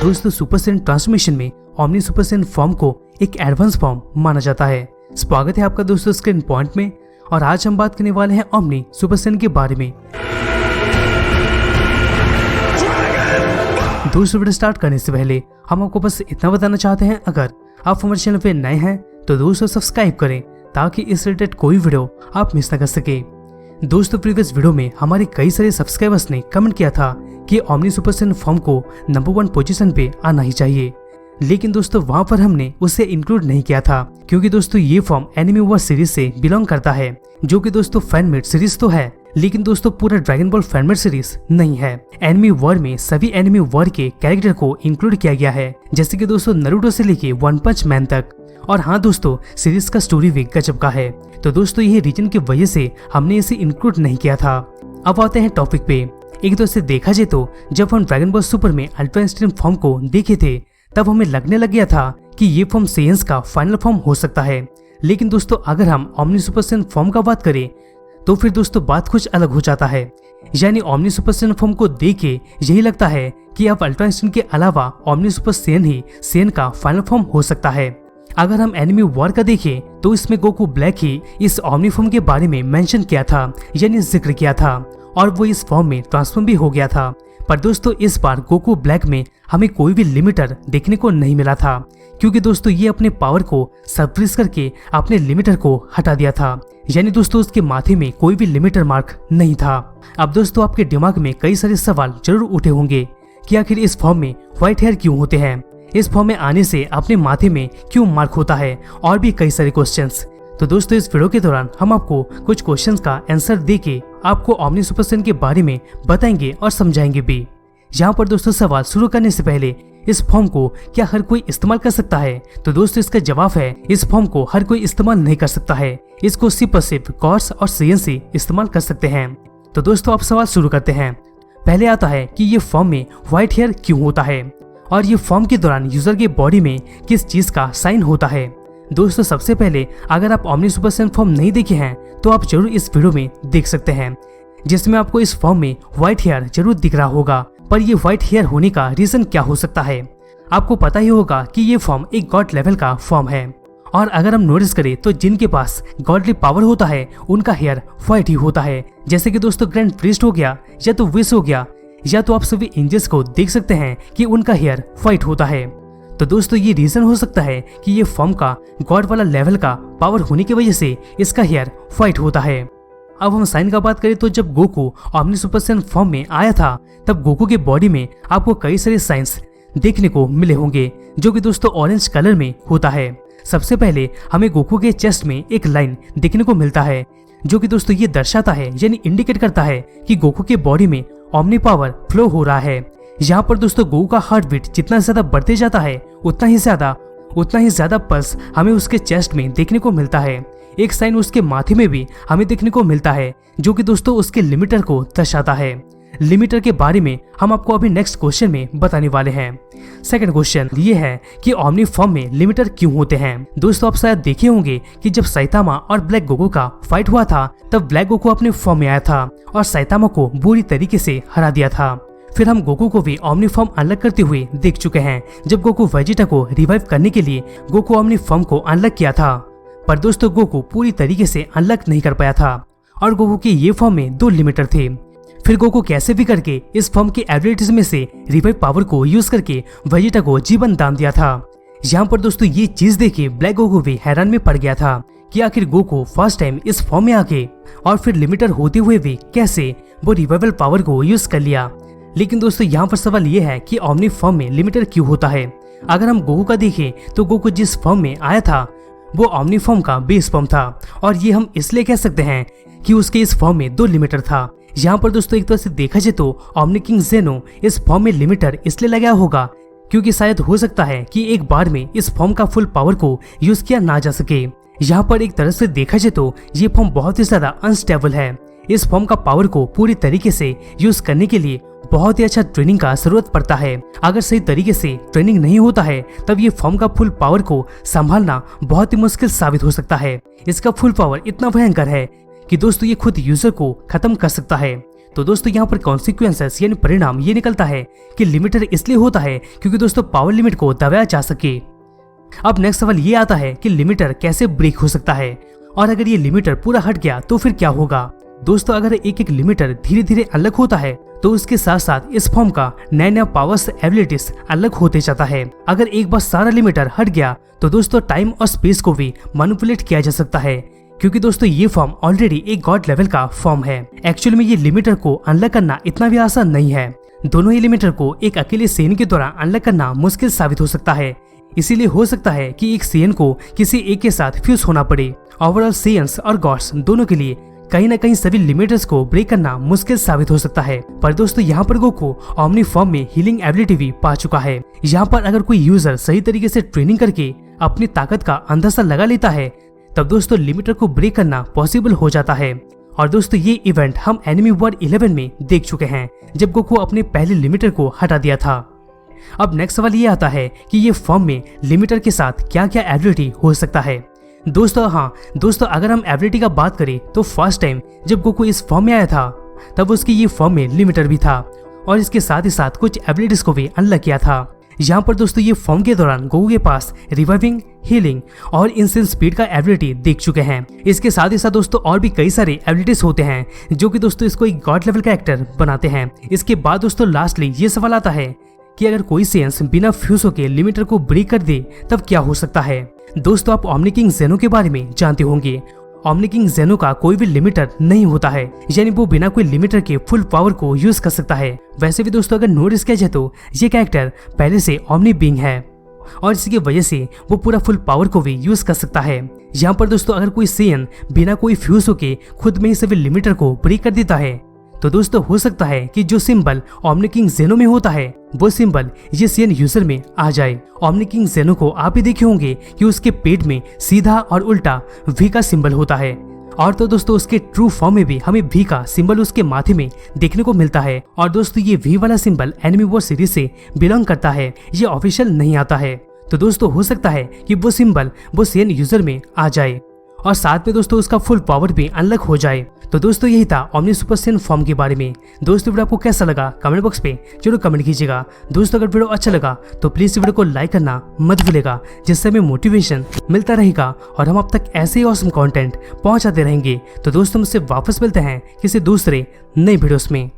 दोस्तों super Saiyan transformation में omni super Saiyan form को एक एडवांस फॉर्म माना जाता है। स्वागत है आपका दोस्तों स्क्रीन पॉइंट में और आज हम बात करने वाले हैं ओमनी सुपर सैयन के बारे में। दोस्तों वीडियो स्टार्ट करने से पहले हम आपको बस इतना बताना चाहते हैं, अगर आप हमारे चैनल पे नए हैं तो दोस्तों सब्सक्राइब करें ताकि इस रिलेटेड कोई वीडियो आप मिस न कर सके। दोस्तों प्रीवियस वीडियो में हमारे कई सारे सब्सक्राइबर्स ने कमेंट किया था कि ओमनी सुपर सैयन फॉर्म को नंबर 1 पोजीशन पे आना ही चाहिए, लेकिन दोस्तों वहां पर हमने उसे इंक्लूड नहीं किया था क्योंकि दोस्तों ये फॉर्म एनिमे वॉर सीरीज से बिलोंग करता है, जो कि दोस्तों फैनमेड सीरीज तो है लेकिन दोस्तों पूरा ड्रैगन बॉल फैनमेड सीरीज नहीं है। एनिमे वॉर में सभी एनिमे वॉर के कैरेक्टर को इंक्लूड किया गया है, जैसे कि दोस्तों नारुतो से लेके वन पंच मैन तक। और हाँ दोस्तों, सीरीज का स्टोरी भी गजब का है, तो दोस्तों ये रीजन की वजह से हमने इसे इंक्लूड नहीं किया था। अब आते हैं टॉपिक पे। एक तो से देखा जाए तो जब हम ड्रैगन बॉल सुपर में अल्ट्रा एक्सट्रीम फॉर्म को देखे थे तब हमें लगने लग गया था कि ये फॉर्म सेयन्स का फाइनल फॉर्म हो सकता है, लेकिन दोस्तों अगर हम ओमनी सुपर सैयन फॉर्म का बात करें तो फिर दोस्तों बात कुछ अलग हो जाता है। यानी ओमनी सुपर सैयन फॉर्म को देख के यही लगता है कि अब अल्ट्रा इंस्टेंट के अलावा ओमनी सुपर सैयन ही सैयन का फाइनल फॉर्म हो सकता है। अगर हम एनिमे वॉर का देखें तो इसमें गोकू ब्लैक ही इस ओमनी फॉर्म के बारे में मेंशन किया था, यानी जिक्र किया था, और वो इस फॉर्म में ट्रांसफॉर्म भी हो गया था। पर दोस्तों इस बार गोकू ब्लैक में हमें कोई भी लिमिटर देखने को नहीं मिला था, क्योंकि दोस्तों ये अपने पावर को सप्रेस करके अपने लिमिटर को हटा दिया था, यानी दोस्तों उसके माथे में कोई भी लिमिटर मार्क नहीं था। अब दोस्तों आपके दिमाग में कई सारे सवाल जरूर उठे होंगे कि आखिर इस फॉर्म में व्हाइट हेयर क्यों होते हैं, इस फॉर्म में आने से अपने माथे में क्यों मार्क होता है, और भी कई सारे क्वेश्चंस। तो दोस्तों इस वीडियो के दौरान हम आपको कुछ क्वेश्चंस का आंसर देके आपको ओमनी सुपर सैयन के बारे में बताएंगे और समझाएंगे भी। यहाँ पर दोस्तों सवाल शुरू करने से पहले, इस फॉर्म को क्या हर कोई इस्तेमाल कर सकता है? तो दोस्तों इसका जवाब है इस फॉर्म को हर कोई इस्तेमाल नहीं कर सकता है, इसको सिर्फ गॉड्स और सेयन्स ही इस्तेमाल कर सकते हैं। तो दोस्तों आप सवाल शुरू करते हैं। पहले आता है कि ये फॉर्म में व्हाइट हेयर क्यों होता है, और ये फॉर्म के दौरान यूजर के बॉडी में किस चीज का साइन होता है। दोस्तों सबसे पहले अगर आप ओमनी सुपर सैयन फॉर्म नहीं देखे हैं तो आप जरूर इस वीडियो में देख सकते हैं, जिसमें आपको इस फॉर्म में व्हाइट हेयर जरूर दिख रहा होगा। पर ये व्हाइट हेयर होने का रीजन क्या हो सकता है? आपको पता ही होगा कि ये फॉर्म एक गॉड लेवल का फॉर्म है, और अगर हम नोटिस करें तो जिनके पास गॉडली पावर होता है उनका हेयर व्हाइट ही होता है, जैसे कि दोस्तों ग्रैंड प्रीस्ट हो गया, या तो विश हो गया, या तो आप सभी एंजल्स को देख सकते हैं कि उनका हेयर व्हाइट होता है। तो दोस्तों ये रीजन हो सकता है कि ये फॉर्म का गॉड वाला लेवल का पावर होने की वजह से इसका हेयर व्हाइट होता है। अब हम साइन का बात करें तो जब Goku omni super Saiyan form में आया था तब गोकू के बॉडी में आपको कई सारे साइंस देखने को मिले होंगे, जो कि दोस्तों ऑरेंज कलर में होता है। सबसे पहले हमें गोकू के चेस्ट में एक लाइन देखने को मिलता है, जो कि दोस्तों ये दर्शाता है यानी इंडिकेट करता है कि गोकू के बॉडी में ओमनी पावर फ्लो हो रहा है। यहाँ पर दोस्तों गोकू का हार्ट बीट जितना ज्यादा बढ़ते जाता है उतना ही ज्यादा पल्स हमें उसके चेस्ट में देखने को मिलता है। एक साइन उसके माथे में भी हमें देखने को मिलता है, जो कि दोस्तों उसके लिमिटर को दर्शाता है। लिमिटर के बारे में हम आपको अभी नेक्स्ट क्वेश्चन में बताने वाले हैं। सेकंड क्वेश्चन ये है कि ओमनी फॉर्म में लिमिटर क्यों होते हैं। दोस्तों आप शायद देखे होंगे कि जब साइतामा और ब्लैक गोकू का फाइट हुआ था तब ब्लैक गोकू अपने फॉर्म में आया था और साइतामा को बुरी तरीके से हरा दिया था। फिर हम गोकू को भी ओमनी फॉर्म अनलॉक करते हुए देख चुके हैं, जब गोकू वेजिटा को रिवाइव करने के लिए गोकू ओमनी फॉर्म को अनलॉक किया था। पर दोस्तों गोकू पूरी तरीके से अनलॉक नहीं कर पाया था, और गोकू के ये फॉर्म में 2 लिमिटर थे। फिर गोकू कैसे भी करके इस फॉर्म की एबिलिटीज में से रिवाइव पावर को यूज करके वेजिटा को जीवन दान दिया था। यहाँ पर दोस्तों ये चीज देखे ब्लैक गोकू भी हैरान में पड़ गया था कि आखिर गोकू फर्स्ट टाइम इस फॉर्म में आके और फिर लिमिटर होते हुए भी कैसे वो रिवाइवल पावर को यूज कर लिया। लेकिन दोस्तों यहाँ पर सवाल ये है कि ओमनी फॉर्म में लिमिटर क्यों होता है। अगर हम गोकू का देखें तो गोकू जिस फॉर्म में आया था वो ओमनी फॉर्म का बेस फॉर्म था, और ये हम इसलिए कह सकते हैं कि उसके इस फॉर्म में 2 लिमिटर था। यहाँ पर दोस्तों एक तरह से देखा जाए तो ओमनी किंग जेनो इस फॉर्म में लिमिटर इसलिए लगाया होगा क्योंकि शायद हो सकता है कि एक बार में इस फॉर्म का फुल पावर को यूज किया ना जा सके। यहाँ पर एक तरह से देखा जाए तो ये फॉर्म बहुत ही ज्यादा अनस्टेबल है। इस फॉर्म का पावर को पूरी तरीके से यूज करने के लिए बहुत ही अच्छा ट्रेनिंग का जरूरत पड़ता है। अगर सही तरीके से ट्रेनिंग नहीं होता है तब ये फॉर्म का फुल पावर को संभालना बहुत ही मुश्किल साबित हो सकता है। इसका फुल पावर इतना भयंकर है कि दोस्तों ये खुद यूजर को खत्म कर सकता है। तो दोस्तों यहाँ पर कॉन्सिक्वेंसेस यानी परिणाम ये निकलता है कि लिमिटर इसलिए होता है क्योंकि दोस्तों पावर लिमिट को दबाया जा सके। अब नेक्स्ट सवाल ये आता है कि लिमिटर कैसे ब्रेक हो सकता है, और अगर ये लिमिटर पूरा हट गया तो फिर क्या होगा। दोस्तों अगर एक लिमिटर धीरे धीरे अलग होता है तो उसके साथ साथ इस फॉर्म का नया पावर्स एबिलिटीज अलग होते जाता है। अगर एक बार सारा लिमिटर हट गया तो दोस्तों टाइम और स्पेस को भी मैनिपुलेट किया जा सकता है, क्योंकि दोस्तों ये फॉर्म ऑलरेडी एक गॉड लेवल का फॉर्म है। एक्चुअल में ये लिमिटर को अनलॉक करना इतना भी आसान नहीं है। दोनों ही लिमिटर को एक अकेले सेन के द्वारा अनलॉक करना मुश्किल साबित हो सकता है। इसीलिए हो सकता है कि एक सेन को किसी एक के साथ फ्यूज होना पड़े। ओवरऑल सेयंस और गॉड्स दोनों के लिए कहीं ना कहीं सभी लिमिटर्स को ब्रेक करना मुश्किल साबित हो सकता है। पर दोस्तों यहाँ पर गोकू ओमनी फॉर्म में हीलिंग एबिलिटी भी पा चुका है। यहाँ पर अगर कोई यूजर सही तरीके से ट्रेनिंग करके अपनी ताकत का अंदाजा लगा लेता है तब दोस्तों लिमिटर को ब्रेक करना पॉसिबल हो जाता है। और दोस्तों ये इवेंट हम एनिमी वॉर 11 में देख चुके हैं, जब गोकू अपने पहले लिमिटर को हटा दिया था। अब नेक्स्ट सवाल ये आता है कि ये फॉर्म में लिमिटर के साथ क्या क्या एबिलिटी हो सकता है। दोस्तों अगर हम एबिलिटी का बात करें तो फर्स्ट टाइम जब गोकू इस फॉर्म में आया था तब उसकी ये फॉर्म में लिमिटर भी था, और इसके साथ ही साथ कुछ एबिलिटीज को भी अनलॉक किया था। यहाँ पर दोस्तों ये फॉर्म के दौरान गोकू के पास रिवाइविंग, हीलिंग और इंस्टेंट स्पीड का एबिलिटी देख चुके हैं। इसके साथ ही साथ दोस्तों और भी कई सारे एबिलिटीज होते हैं जो कि दोस्तों इसको एक गॉड लेवल का एक्टर बनाते हैं। इसके बाद दोस्तों लास्टली ये सवाल आता है कि अगर कोई सेंस बिना फ्यूज होकर लिमिटर को ब्रेक कर दे तब क्या हो सकता है। दोस्तों आप ओमनी किंग जेनो के बारे में जानते होंगे। ओमनी किंग जेनो का कोई भी लिमिटर नहीं होता है, यानी वो बिना कोई लिमिटर के फुल पावर को यूज कर सकता है। वैसे भी दोस्तों अगर नोटिस किया जाए तो ये कैरेक्टर पहले से ओमनी बीइंग है और इसकी वजह से वो पूरा फुल पावर को भी यूज कर सकता है। यहाँ पर दोस्तों अगर कोई सेन बिना कोई फ्यूज होके खुद में ही सभी लिमिटर को ब्रेक कर देता है तो दोस्तों हो सकता है कि जो सिंबल ओमनी किंग जेनो में होता है वो सिंबल ये सेन यूजर में आ जाए। ओमनी किंग जेनो को आप ही देखे होंगे कि उसके पेट में सीधा और उल्टा वी का सिंबल होता है, और तो दोस्तों उसके ट्रू फॉर्म में भी हमें वी का सिंबल उसके माथे में देखने को मिलता है। और दोस्तों ये वी वाला सिंबल एनिमी वॉर सीरीज से बिलोंग करता है, ये ऑफिशियल नहीं आता है। तो दोस्तों हो सकता है कि वो सिंबल वो सेन यूजर में आ जाए और साथ में दोस्तों उसका फुल पावर भी अनलॉक हो जाए। तो दोस्तों यही था ओमनी सुपर सेन फॉर्म के बारे में। दोस्तों वीडियो आपको कैसा लगा कमेंट बॉक्स पे जरूर कमेंट कीजिएगा। दोस्तों अगर वीडियो अच्छा लगा तो प्लीज वीडियो को लाइक करना मत भूलिएगा, जिससे हमें मोटिवेशन मिलता रहेगा और हम अब तक ऐसे ही ऑसम कंटेंट पहुंचाते रहेंगे। तो दोस्तों मुझसे वापस मिलते हैं किसी दूसरे नए वीडियोस में।